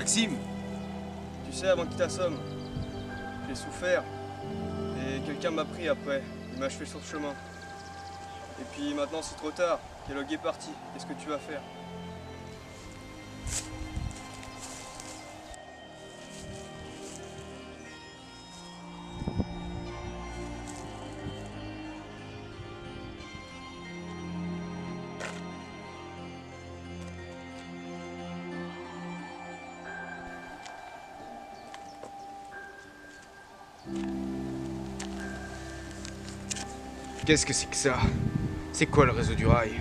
Maxime? Tu sais, avant qu'il t'assomme, j'ai souffert. Et quelqu'un m'a pris après. Il m'a achevé sur le chemin. Et puis maintenant c'est trop tard. Kellogg est parti. Qu'est-ce que tu vas faire? Qu'est-ce que c'est que ça? C'est quoi le réseau du rail?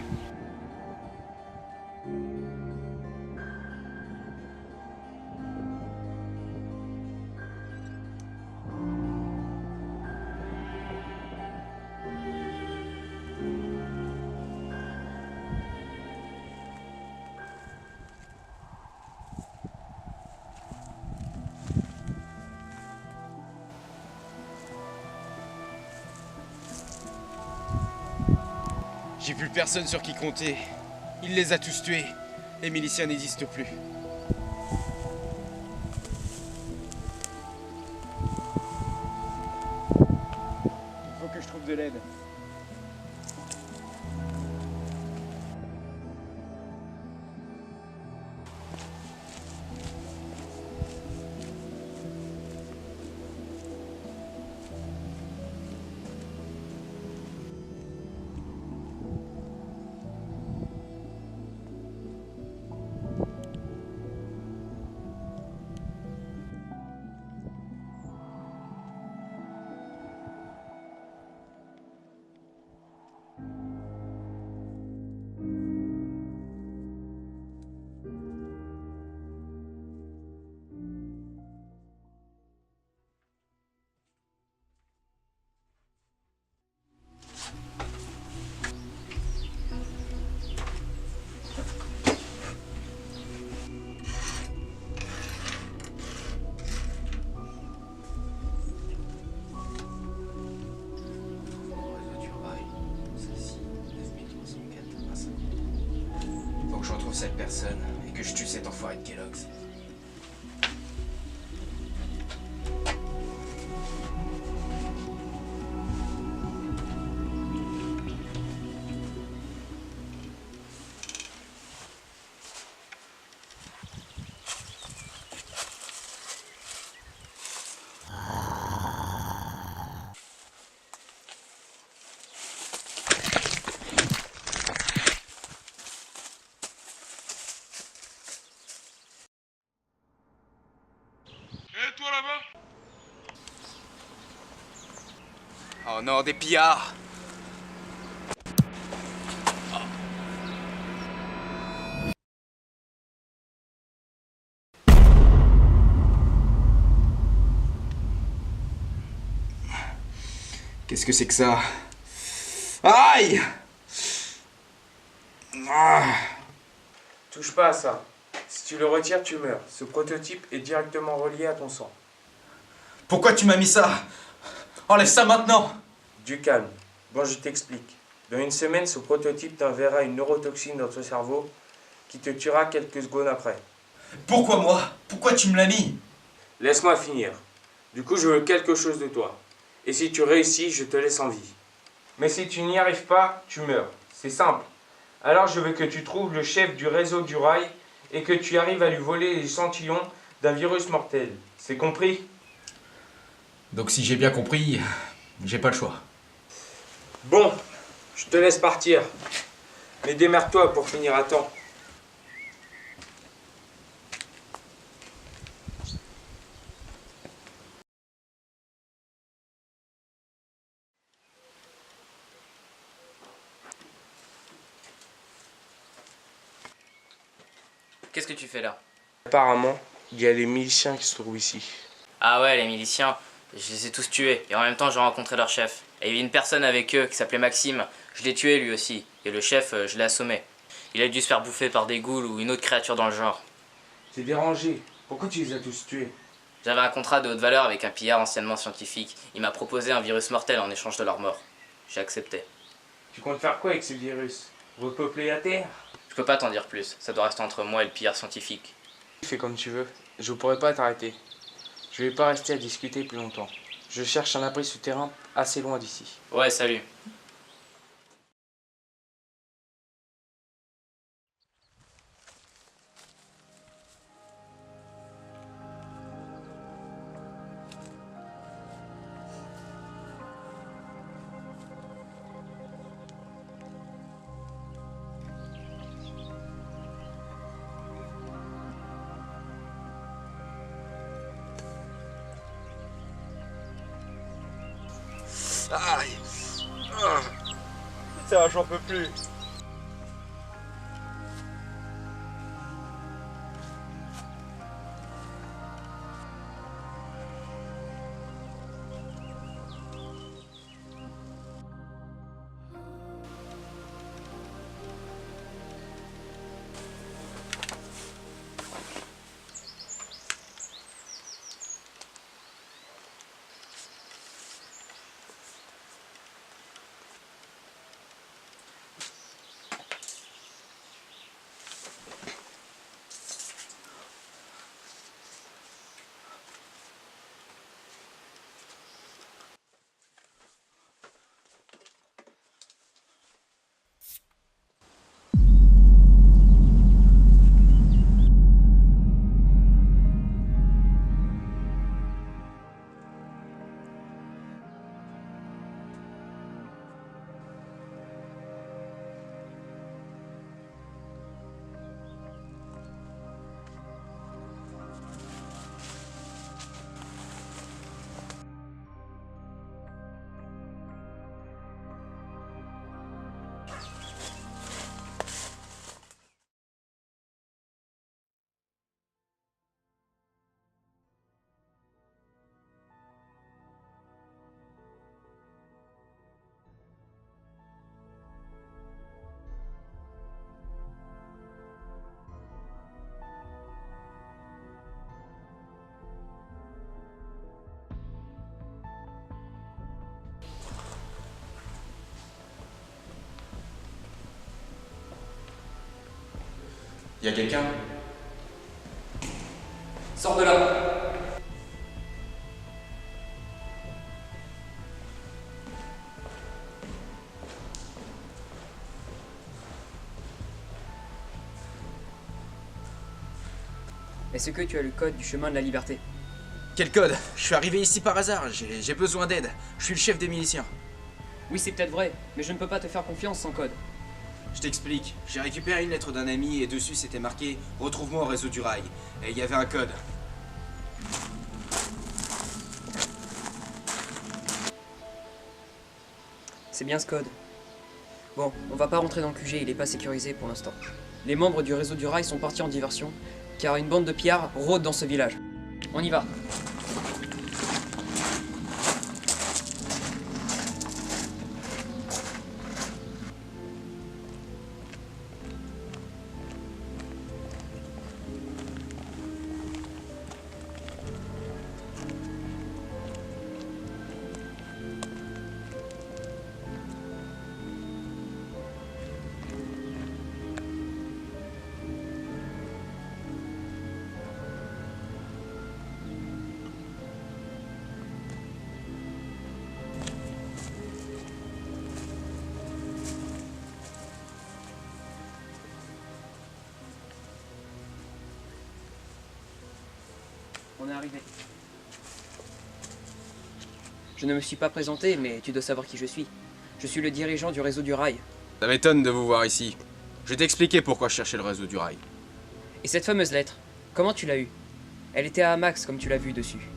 J'ai plus personne sur qui compter. Il les a tous tués. Les miliciens n'existent plus. Il faut que je trouve de l'aide. Faut que je retrouve cette personne et que je tue cet enfoiré de Kellogg's. Toi là-bas? Oh non, des pillards! Qu'est-ce que c'est que ça? Aïe! Ah. Touche pas à ça. Si tu le retires, tu meurs. Ce prototype est directement relié à ton sang. Pourquoi tu m'as mis ça? Enlève ça maintenant! Du calme. Bon, je t'explique. Dans une semaine, ce prototype t'enverra une neurotoxine dans ton cerveau qui te tuera quelques secondes après. Pourquoi moi? Pourquoi tu me l'as mis? Laisse-moi finir. Du coup, je veux quelque chose de toi. Et si tu réussis, je te laisse en vie. Mais si tu n'y arrives pas, tu meurs. C'est simple. Alors je veux que tu trouves le chef du réseau du rail et que tu arrives à lui voler l'échantillon d'un virus mortel. C'est compris? Donc si j'ai bien compris, j'ai pas le choix. Bon, je te laisse partir. Mais démerde-toi pour finir à temps. Qu'est-ce que tu fais là? Apparemment, il y a les miliciens qui se trouvent ici. Ah ouais, les miliciens, je les ai tous tués. Et en même temps, j'ai rencontré leur chef. Et il y avait une personne avec eux qui s'appelait Maxime. Je l'ai tué lui aussi. Et le chef, je l'ai assommé. Il a dû se faire bouffer par des ghouls ou une autre créature dans le genre. T'es dérangé. Pourquoi tu les as tous tués? J'avais un contrat de haute valeur avec un pillard anciennement scientifique. Il m'a proposé un virus mortel en échange de leur mort. J'ai accepté. Tu comptes faire quoi avec ce virus? Repeupler la Terre? Je peux pas t'en dire plus. Ça doit rester entre moi et le pillard scientifique. Fais comme tu veux. Je pourrais pas t'arrêter. Je vais pas rester à discuter plus longtemps. Je cherche un abri souterrain assez loin d'ici. Ouais, salut. Aïe. Putain, j'en peux plus. Y a quelqu'un? Sors de là! Est-ce que tu as le code du chemin de la liberté? Quel code? Je suis arrivé ici par hasard, j'ai besoin d'aide. Je suis le chef des miliciens. Oui, c'est peut-être vrai, mais je ne peux pas te faire confiance sans code. Je t'explique. J'ai récupéré une lettre d'un ami et dessus c'était marqué « Retrouve-moi au réseau du rail ». Et il y avait un code. C'est bien ce code. Bon, on va pas rentrer dans le QG, il est pas sécurisé pour l'instant. Les membres du réseau du rail sont partis en diversion, car une bande de pillards rôde dans ce village. On y va. On est arrivé. Je ne me suis pas présenté, mais tu dois savoir qui je suis. Je suis le dirigeant du réseau du rail. Ça m'étonne de vous voir ici. Je vais t'expliquer pourquoi je cherchais le réseau du rail. Et cette fameuse lettre, comment tu l'as eue? Elle était à Max, comme tu l'as vu dessus.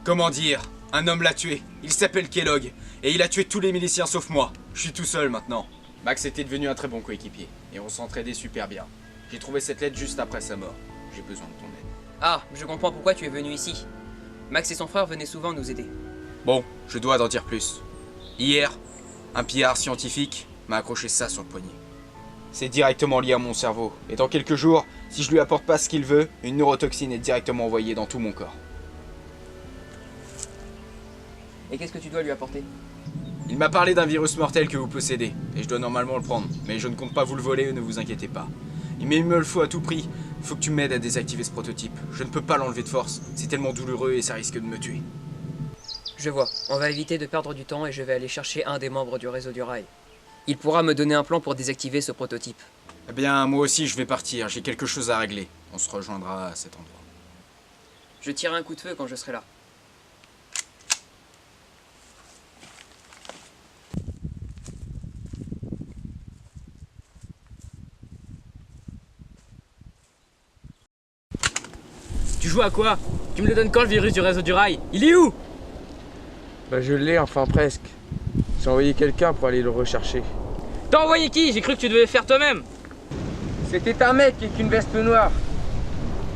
Comment dire? Un homme l'a tué. Il s'appelle Kellogg. Et il a tué tous les miliciens sauf moi. Je suis tout seul maintenant. Max était devenu un très bon coéquipier. Et on s'entraidait super bien. J'ai trouvé cette lettre juste après sa mort. J'ai besoin de ton aide. Ah, je comprends pourquoi tu es venu ici. Max et son frère venaient souvent nous aider. Bon, je dois t'en dire plus. Hier, un pillard scientifique m'a accroché ça sur le poignet. C'est directement lié à mon cerveau. Et dans quelques jours, si je lui apporte pas ce qu'il veut, une neurotoxine est directement envoyée dans tout mon corps. Et qu'est-ce que tu dois lui apporter? Il m'a parlé d'un virus mortel que vous possédez, et je dois normalement le prendre, mais je ne compte pas vous le voler, ne vous inquiétez pas. Mais il me le faut à tout prix. Faut que tu m'aides à désactiver ce prototype. Je ne peux pas l'enlever de force. C'est tellement douloureux et ça risque de me tuer. Je vois. On va éviter de perdre du temps et je vais aller chercher un des membres du réseau du rail. Il pourra me donner un plan pour désactiver ce prototype. Eh bien, moi aussi, je vais partir. J'ai quelque chose à régler. On se rejoindra à cet endroit. Je tirerai un coup de feu quand je serai là. Tu joues à quoi? Tu me le donnes quand le virus du réseau du rail? Il est où? Bah je l'ai, enfin presque. J'ai envoyé quelqu'un pour aller le rechercher. T'as envoyé qui? J'ai cru que tu devais le faire toi-même. C'était un mec avec une veste noire.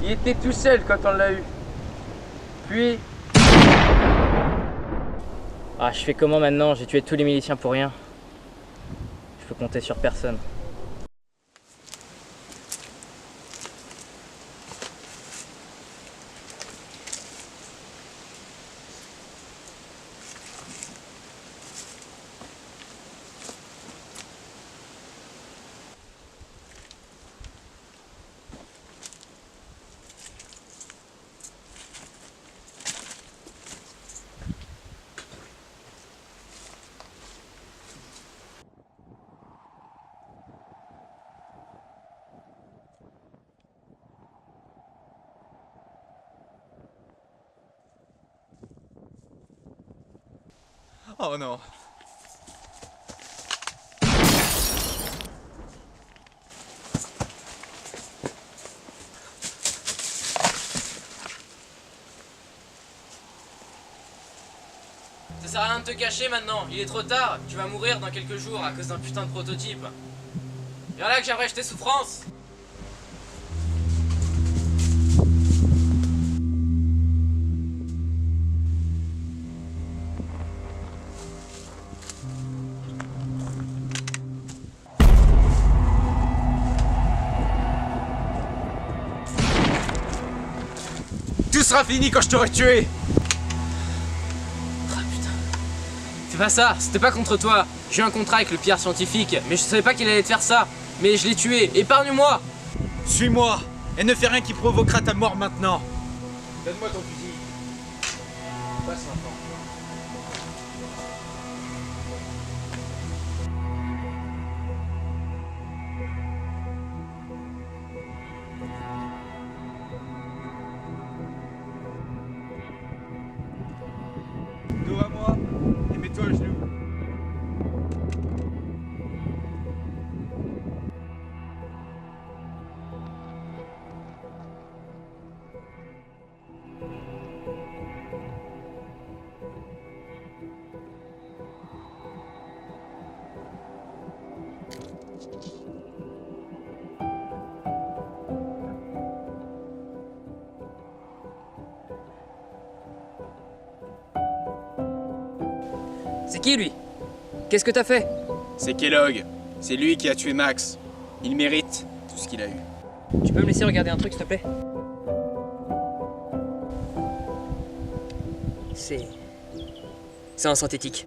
Il était tout seul quand on l'a eu. Puis... Ah, je fais comment maintenant? J'ai tué tous les miliciens pour rien. Je peux compter sur personne. Oh non. Ça sert à rien de te cacher maintenant, il est trop tard, tu vas mourir dans quelques jours à cause d'un putain de prototype. Viens là que j'abrège tes souffrances. Tout sera fini quand je t'aurai tué. Ah putain. C'est pas ça, c'était pas contre toi. J'ai eu un contrat avec le pillard scientifique, mais je savais pas qu'il allait te faire ça. Mais je l'ai tué, épargne-moi. Suis-moi et ne fais rien qui provoquera ta mort maintenant. Donne-moi ton fusil. Passe maintenant. Dos à moi et mets-toi à genoux. C'est qui lui? Qu'est-ce que t'as fait? C'est Kellogg. C'est lui qui a tué Max. Il mérite tout ce qu'il a eu. Tu peux me laisser regarder un truc s'il te plaît? C'est un synthétique.